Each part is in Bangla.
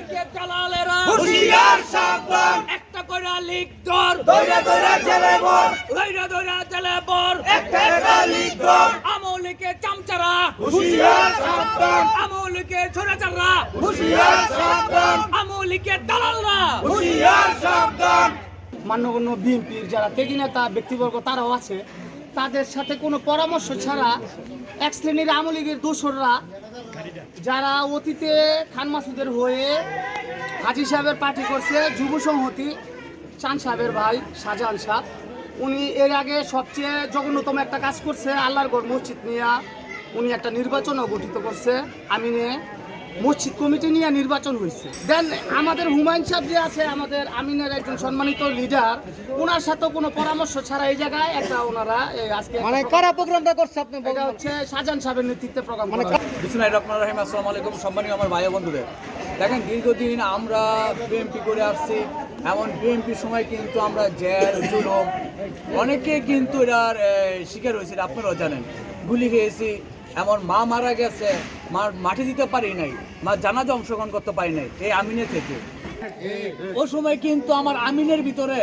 আমলিকে দালালেরা হুশিয়ার সাবধান একটা কইরা লিক ধর দইরা দইরা জেলে বর দইরা দইরা জেলে বর একটা একটা লিক ধর আমলিকে চামচারা হুশিয়ার সাবধান আমলিকে ছোড়াচাররা হুশিয়ার সাবধান আমলিকে দালালরা হুশিয়ার সাবধান। মান্যগণ্য বিএনপির যারা ত্যাগী নেতা ব্যক্তিবর্গ তারাও আছে, তাদের সাথে কোনো পরামর্শ ছাড়া এক শ্রেণীর আওয়ামী লীগের দোসররা যারা অতীতে খান মাসুদের হয়ে হাজী সাহেবের পার্টি করছে, যুব সংহতি চান সাহেবের ভাই শাহজাহান সাহেব, উনি এর আগে সবচেয়ে জঘন্যতম একটা কাজ করছে। আল্লাহর গড় মসজিদ নিয়ে উনি একটা নির্বাচনও গঠিত করছে, আমিনে মসজিদ কমিটি নিয়ে নির্বাচন হয়েছে। দেন আমাদের হুমায়ুন সাহেব যে আছে, আমাদের আমিনের একজন সম্মানিত লিডার, ওনার সাথেও কোনো পরামর্শ ছাড়া এই জায়গায় একটা ওনারা আজকে মানে কারা প্রোগ্রামটা করছে আপনি এটা হচ্ছে শাহজাহান সাহেবের নেতৃত্বে প্রোগ্রাম মানে বিসমিল্লাহির রহমানির রহিম। আসসালামু আলাইকুম সম্মানীয় আমার ভাই বন্ধুদের। দেখেন, দীর্ঘদিন আমরা বিএনপি করে আসছি, এমন বিএনপির সময় কিন্তু আমরা জেল জুলুম অনেকে কিন্তু এটার শিকার হয়েছে, আপনারাও জানেন। গুলি খেয়েছি, এমন মা মারা গেছে, মাটি দিতে পারি নাই, মা জানাজা অংশগ্রহণ করতে পারি নাই এই আমিনের থেকে। ও সময় কিন্তু আমার আমিনের ভিতরে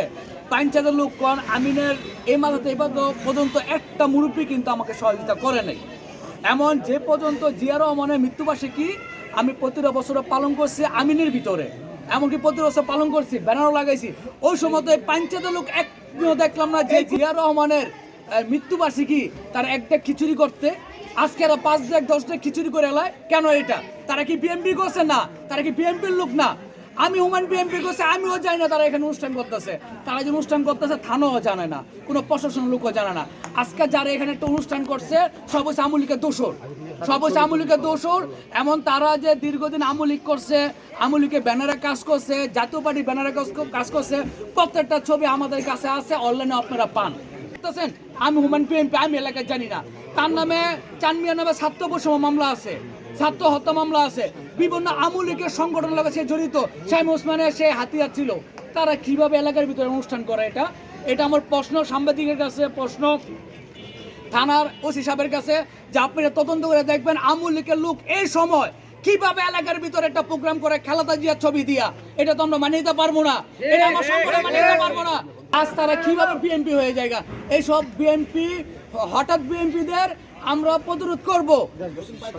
5-4 লোক কন আমিনের এই মাথাতে এই পর্যন্ত একটা মুরব্বী কিন্তু আমাকে সহযোগিতা করে নাই। এমন যে পর্যন্ত জিয়া রহমানের মৃত্যুবার্ষিকী আমি প্রতিটা বছর পালন করছি আমিনের ভিতরে, এমনকি প্রতি বছর পালন করছি, ব্যানারও লাগাইছি। ওই সময় তো এই 5-4 লোক একদিনও দেখলাম না যে জিয়া রহমানের মৃত্যুবার্ষিকী তার একটা খিচুড়ি করতে। আজকে এরা 5-10 খিচুড়ি করে এলায় কেন? এটা তারা কি বিএনপি করছে? না, তারা কি বিএনপির লোক না? আমি হুমায়ুন বিএনপি করছে, আমিও জানি না তারা এখানে অনুষ্ঠান করতেছে। তারা যে অনুষ্ঠান করতেছে থানাও জানে না, কোনো প্রশাসনের লোকও জানে না। আজকে যারা এখানে একটা অনুষ্ঠান করছে সব হচ্ছে আওয়ামী লীগের দোসর, সব হচ্ছে আওয়ামী লীগের দোসর। এমন তারা যে দীর্ঘদিন আওয়ামী লীগ করছে, আওয়ামী লীগের ব্যানারে কাজ করছে, জাতীয় পার্টি ব্যানারে কাজ করছে, প্রত্যেকটা ছবি আমাদের কাছে আছে, অনলাইনে আপনারা পান। আমি হুমায়ুন বিএনপি, আমি এলাকায় জানি না। তার নামে চানমিয়া নামে ছাত্র বৈষম্য মামলা আছে, ছাত্র হত্যা মামলা আছে, বিভিন্ন আওয়ামী লীগের সংগঠনের লগে সে জড়িত। শাইম ওসমানের সে হাতিয়ার ছিল। তারা কিভাবে এলাকার ভিতরে অনুষ্ঠান করে? এটা আমার প্রশ্ন সাংবাদিকের কাছে, প্রশ্ন থানার ওসি সাহেবের কাছে, যে আপনারা তদন্ত করে দেখবেন আওয়ামী লীগের লোক এই সময় কিভাবে এলাকার ভিতরে একটা প্রোগ্রাম করে খেলাতা জিয়ার ছবি দিয়া। এটা তো আমরা মানিয়ে নিতে পারবো না, এটা আমার সংগঠন মানিয়ে নিতে পারবো না। আজ তারা কিভাবে বিএনপি হয়ে যায়? এইসব বিএনপি হঠাৎ বিএনপিদের আমরা প্রতিরোধ করব।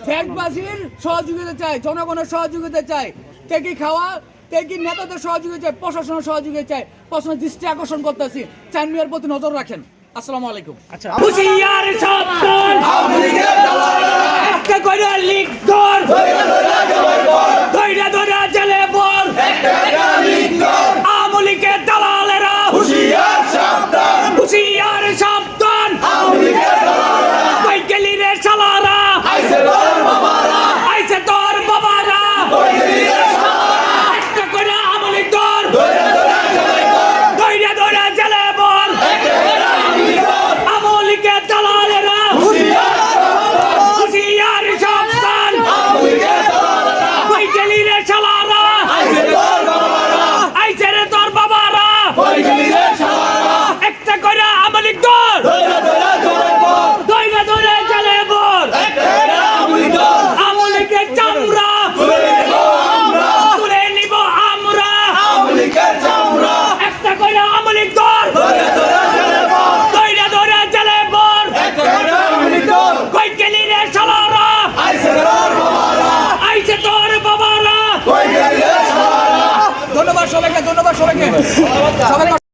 ফ্যাক্টবাজির সহযোগিতা চাই, জনগণের সহযোগিতা চাই, টেকি খাওয়া টেকি নেতাদের সহযোগিতা চাই, প্রশাসনের সহযোগিতা চাই। প্রশ্নের দৃষ্টি আকর্ষণ করতেছি, চানমিয়ার প্রতি নজর রাখেন। আসসালামু আলাইকুম। আচ্ছা, হুশিয়ার সাবধান, আওয়ামী লীগের দালালেরা একটা কইরা লিক ধর দইরা দইরা জেলে বর দইরা দইরা জেলে বর একটা একটা লিক ধর আওয়ামী লীগের দালালেরা হুশিয়ার সাবধান হুশিয়ার সাবধান, আওয়ামী লীগের দালালেরা কই গেলি রে শালারা, আইছে তোর বাবারা আইছে তোর বাবারা, কই গেলি রে শালারা একটা কইরা আওয়ামী লীগ ধর দইরা দইরা জেলে বর দইরা দইরা জেলে বর একটা একটা লিক ধর আওয়ামী লীগের দালালেরা হুশিয়ার সাবধান হুশিয়ার সাবধান, আওয়ামী লীগের দালালেরা কই গেলি রে শালারা, আইছে তোর বাবারা আইছে রে তোর বাবারা, কই গেলি রে শালারা একটা কইরা আওয়ামী লীগ ধর দইরা দইরা জেলে বর দইরা দইরা জেলে বর একটা একটা লিক ধর আওয়ামী লীগের চামড়া তুলে নেব আমরা তুলে নিব আমরা, আওয়ামী লীগের চামড়া একটা কইরা আওয়ামী লীগ ধর দইরা দইরা জেলে বর দইরা দইরা জেলে বর একটা একটা লিক ধর কই গেলি রে শালারা, আইছে তোর বাবারা আইছে তোর বাবারা। কই গেলি রে শালারা ধন্যবাদ সবাইকে, ধন্যবাদ সবাইকে।